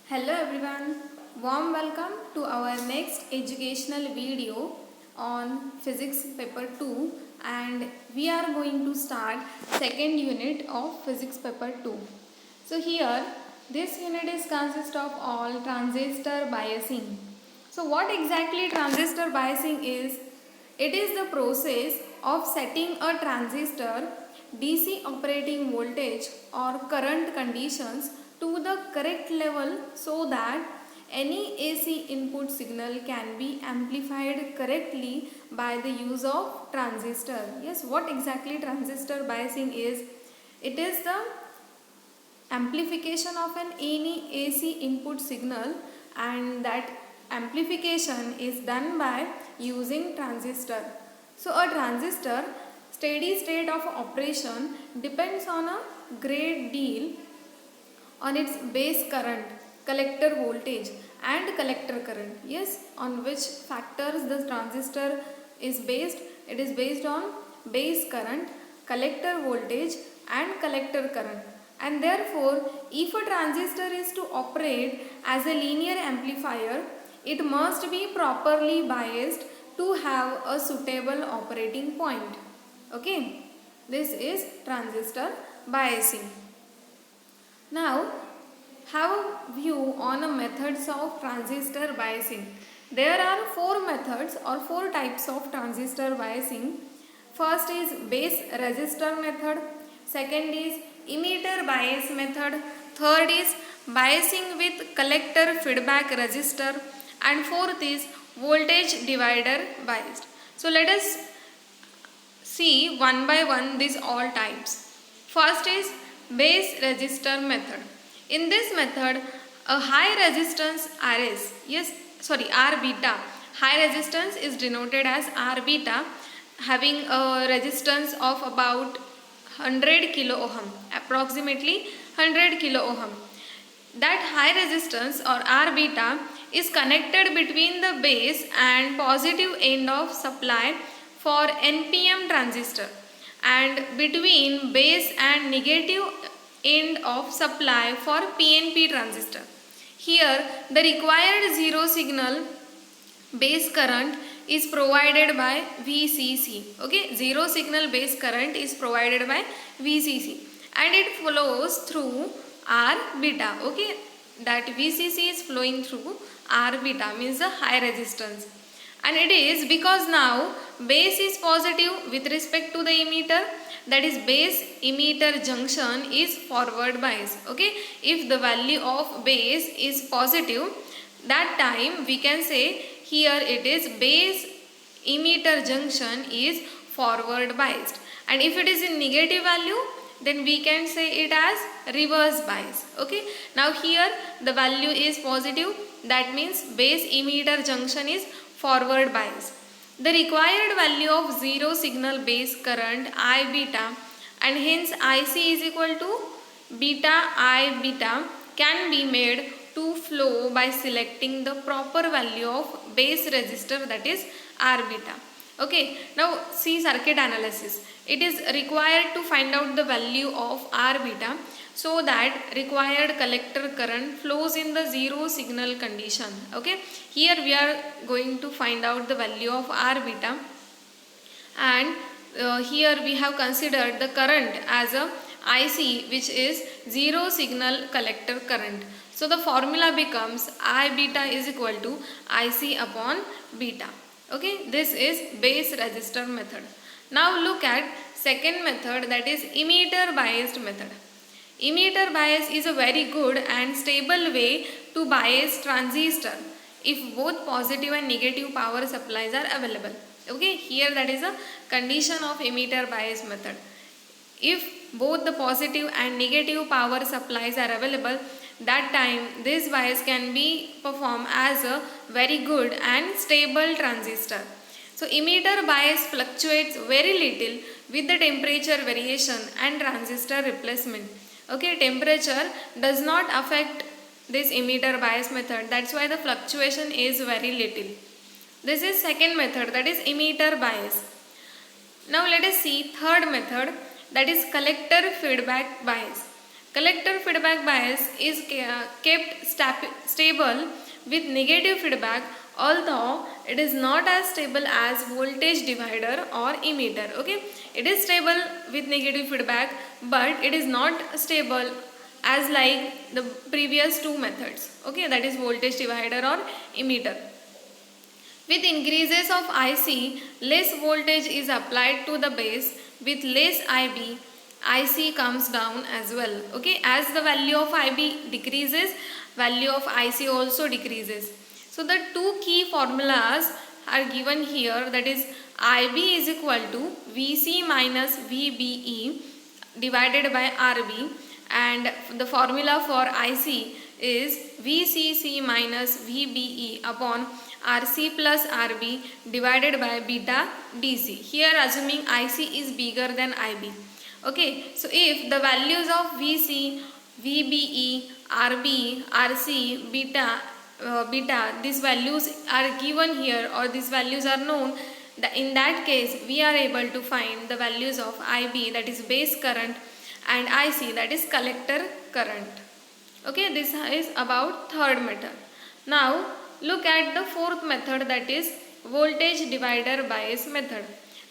Hello everyone, warm welcome to our next educational video on physics paper 2, and we are going to start second unit of physics paper 2. So here this unit is consist of all transistor biasing. So what exactly transistor biasing is? It is the process of setting a transistor DC operating voltage or current conditions to the correct level so that any AC input signal can be amplified correctly by the use of transistor. Yes, what exactly transistor biasing is? It is the amplification of any AC input signal, and that amplification is done by using transistor. So a transistor steady state of operation depends on a great deal on its base current, collector voltage and collector current. Yes, on which factors the transistor is based? It is based on base current, collector voltage and collector current. And therefore, if a transistor is to operate as a linear amplifier, it must be properly biased to have a suitable operating point. Okay, this is transistor biasing. Now, have a view on the methods of transistor biasing. There are four methods or four types of transistor biasing. First is base resistor method, second is emitter bias method, third is biasing with collector feedback resistor, and fourth is voltage divider biased. So let us see one by one these all types. First is base resistor method. In this method, a high resistance R beta. High resistance is denoted as R beta, having a resistance of about 100 kilo ohm, approximately 100 kilo ohm. That high resistance or R beta is connected between the base and positive end of supply for NPN transistor, and between base and negative end of supply for PNP transistor. Here the required zero signal base current is provided by VCC. Okay, zero signal base current is provided by VCC and it flows through R beta. Okay, that VCC is flowing through R beta, means the high resistance, and it is because now base is positive with respect to the emitter, that is base emitter junction is forward bias. Okay, if the value of base is positive, that time we can say here it is base emitter junction is forward biased, and if it is in negative value, then we can say it as reverse bias. Okay, now here the value is positive, that means base emitter junction is forward bias. The required value of zero signal base current I beta, and hence IC is equal to beta I beta, can be made to flow by selecting the proper value of base resistor, that is R beta. Okay, now see circuit analysis. It is required to find out the value of R beta so that required collector current flows in the zero signal condition. Okay, here we are going to find out the value of R beta, and here we have considered the current as a IC, which is zero signal collector current. So the formula becomes I beta is equal to IC upon beta. Okay, this is base resistor method. Now look at second method, that is emitter biased method. Emitter bias is a very good and stable way to bias transistor if both positive and negative power supplies are available. Okay, here that is a condition of emitter bias method. If both the positive and negative power supplies are available, that time this bias can be performed as a very good and stable transistor. So emitter bias fluctuates very little with the temperature variation and transistor replacement. Okay, temperature does not affect this emitter bias method, that's why the fluctuation is very little. This is second method, that is emitter bias. Now let us see third method, that is collector feedback bias. Collector feedback bias is kept stable with negative feedback, although it is not as stable as voltage divider or emitter. Okay, it is stable with negative feedback, but it is not stable as like the previous two methods. Okay, that is voltage divider or emitter. With increases of IC, less voltage is applied to the base. With less IB, IC comes down as well. Okay, as the value of IB decreases, value of IC also decreases. So the two key formulas are given here, that is IB is equal to VC minus VBE divided by RB, and the formula for IC is VCC minus VBE upon RC plus RB divided by beta DC. Here assuming IC is bigger than IB. Okay, so if the values of VC, VBE, RB, RC, beta, these values are given here or these values are known, in that case we are able to find the values of IB, that is base current, and IC, that is collector current. Okay, this is about third method. Now look at the fourth method, that is voltage divider bias method.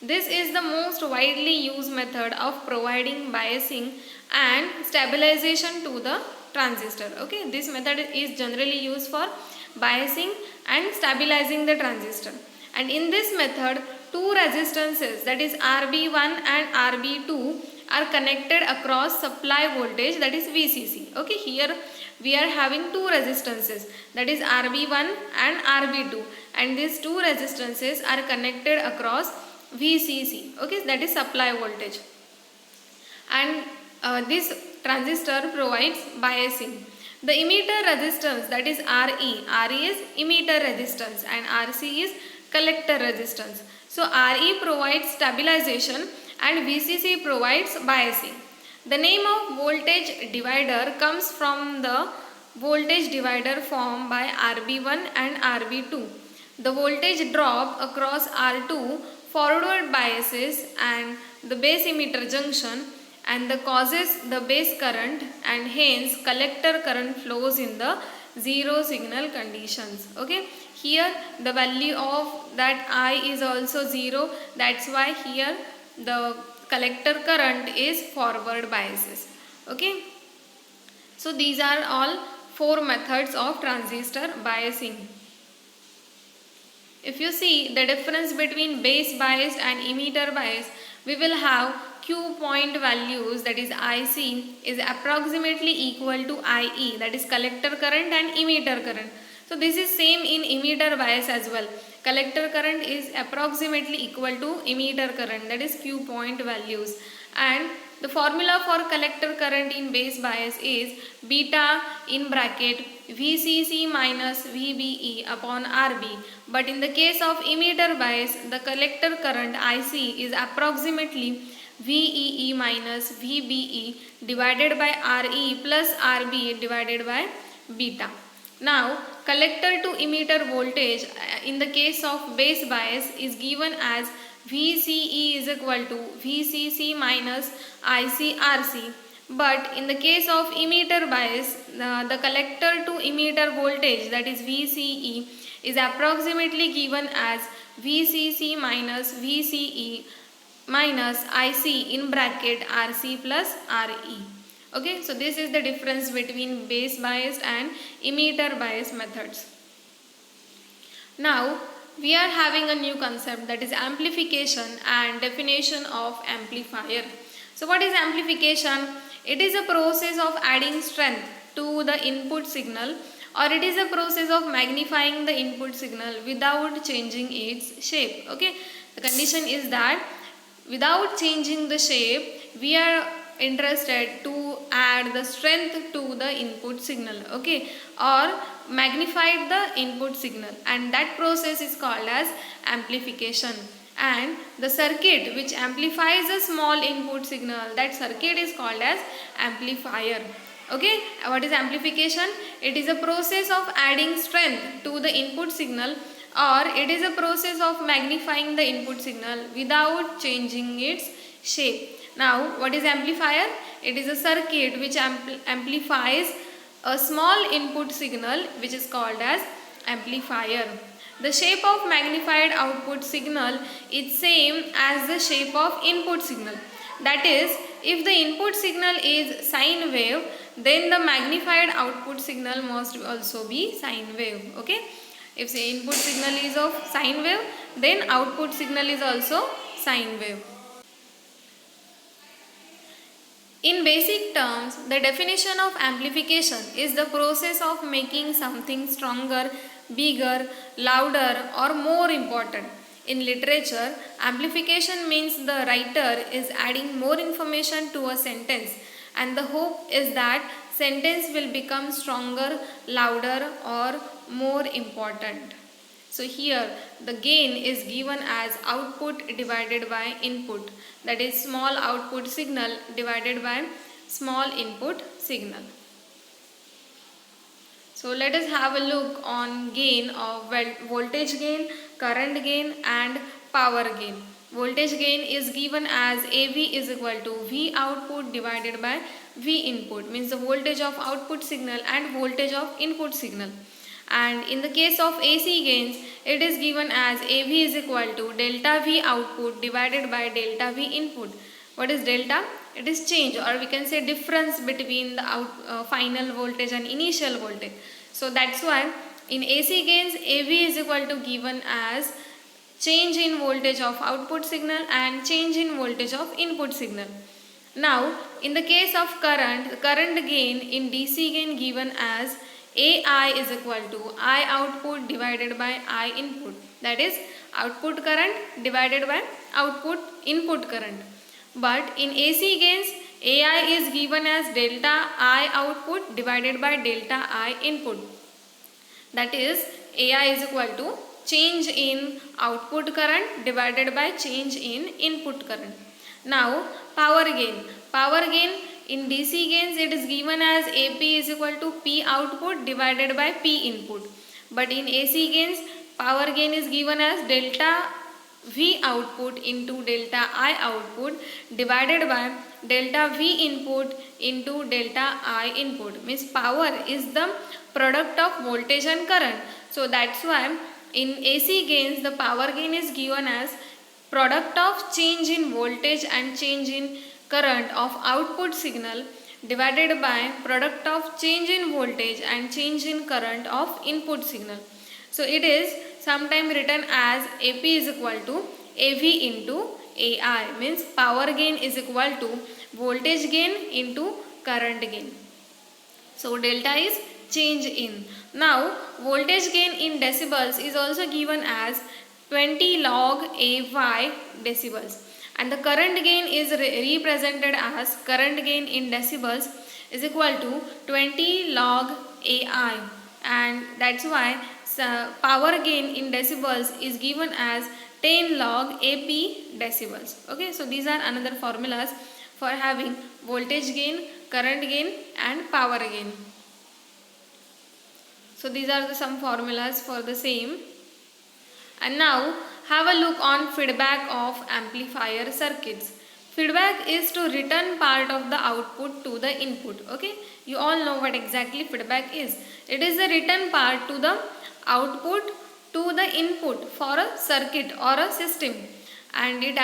This is the most widely used method of providing biasing and stabilization to the transistor. Okay, this method is generally used for biasing and stabilizing the transistor. And in this method, two resistances, that is RB1 and RB2, are connected across supply voltage, that is VCC. Okay, here we are having two resistances, that is RB1 and RB2, and these two resistances are connected across VCC. Okay, that is supply voltage, and this transistor provides biasing. The emitter resistance, that is RE is emitter resistance and RC is collector resistance. So RE provides stabilization and VCC provides biasing. The name of voltage divider comes from the voltage divider formed by RB1 and RB2. The voltage drop across R2 forward biases and the base emitter junction, and the causes the base current, and hence collector current flows in the zero signal conditions. Okay, here the value of that I is also 0, that's why here the collector current is forward biases. Okay, so these are all four methods of transistor biasing. If you see the difference between base bias and emitter bias, we will have Q point values, that is IC is approximately equal to IE, that is collector current, and emitter current. So this is same in emitter bias as well. Collector current is approximately equal to emitter current, that is Q point values. And the formula for collector current in base bias is beta in bracket VCC minus VBE upon RB. But in the case of emitter bias, the collector current IC is approximately VEE minus VBE divided by RE plus RB divided by beta. Now, collector to emitter voltage in the case of base bias is given as VCE is equal to VCC minus ICRC. But in the case of emitter bias, the collector to emitter voltage, that is VCE, is approximately given as VCC minus VCE minus IC in bracket RC plus RE. Okay, so this is the difference between base biased and emitter bias methods. Now we are having a new concept, that is amplification and definition of amplifier. So what is amplification? It is a process of adding strength to the input signal, or it is a process of magnifying the input signal without changing its shape. Okay, the condition is that without changing the shape, we are interested to add the strength to the input signal, okay, or magnify the input signal, and that process is called as amplification. And the circuit which amplifies a small input signal, that circuit is called as amplifier. Okay, what is amplification? It is a process of adding strength to the input signal, or it is a process of magnifying the input signal without changing its shape. Now what is amplifier? it is a circuit which amplifies a small input signal, which is called as amplifier. The shape of magnified output signal is same as the shape of input signal. That is, if the input signal is sine wave, then the magnified output signal must also be sine wave. Okay, if the input signal is of sine wave, then output signal is also sine wave. In basic terms, the definition of amplification is the process of making something stronger, bigger, louder, or more important. In literature, amplification means the writer is adding more information to a sentence, and the hope is that sentence will become stronger, louder, or more important. So here the gain is given as output divided by input, that is small output signal divided by small input signal. So let us have a look on gain of voltage gain, current gain and power gain. Voltage gain is given as AV is equal to V output divided by V input, means the voltage of output signal and voltage of input signal. And in the case of AC gains, it is given as AV is equal to delta V output divided by delta V input. What is delta? It is change, or we can say difference between the final voltage and initial voltage. So that's why in AC gains, AV is equal to given as change in voltage of output signal and change in voltage of input signal. Now in the case of current, the current gain in DC gain given as AI is equal to I output divided by I input, that is output current divided by output input current. But in AC gains, AI is given as delta I output divided by delta I input, that is AI is equal to change in output current divided by change in input current. Now power gain. Power gain in DC gains, it is given as AP is equal to P output divided by P input. But in AC gains, power gain is given as delta V output into delta I output divided by delta V input into delta I input. Means power is the product of voltage and current. So that's why in AC gains, the power gain is given as product of change in voltage and change in current of output signal divided by product of change in voltage and change in current of input signal. So it is sometimes written as AP is equal to AV into AI, means power gain is equal to voltage gain into current gain. So delta is change in. Now voltage gain in decibels is also given as 20 log AY decibels, and the current gain is represented as current gain in decibels is equal to 20 log AI, and that's why power gain in decibels is given as 10 log AP decibels. Okay, so these are another formulas for having voltage gain, current gain and power gain. So these are some formulas for the same. And now have a look on feedback of amplifier circuits. Feedback is to return part of the output to the input. Okay, you all know what exactly feedback is. It is the return part to the output to the input for a circuit or a system, and it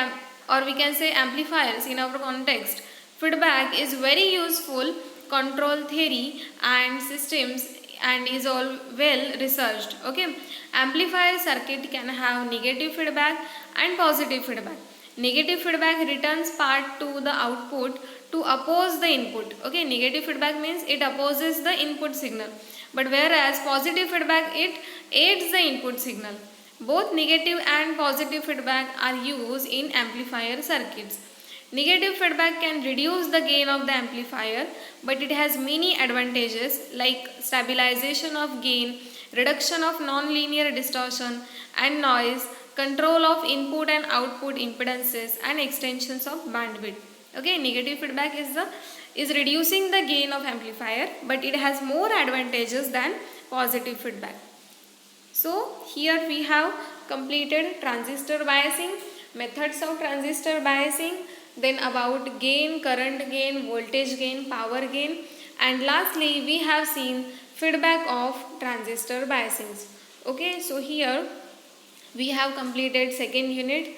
or we can say amplifiers in our context. Feedback is very useful control theory and systems and is all well researched. Okay, amplifier circuit can have negative feedback and positive feedback. Negative feedback returns part to the output to oppose the input. Okay, negative feedback means it opposes the input signal, but whereas positive feedback, it aids the input signal. Both negative and positive feedback are used in amplifier circuits. Negative feedback can reduce the gain of the amplifier, but it has many advantages like stabilization of gain, reduction of non-linear distortion and noise, control of input and output impedances and extensions of bandwidth. Okay, negative feedback is reducing the gain of amplifier, but it has more advantages than positive feedback. So here we have completed transistor biasing, methods of transistor biasing, then about gain, current gain, voltage gain, power gain, and lastly we have seen feedback of transistor biasings. Okay, so here we have completed second unit,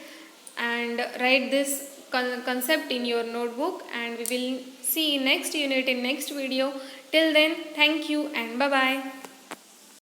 and write this concept in your notebook, and we will see next unit in next video. Till then, thank you and bye bye.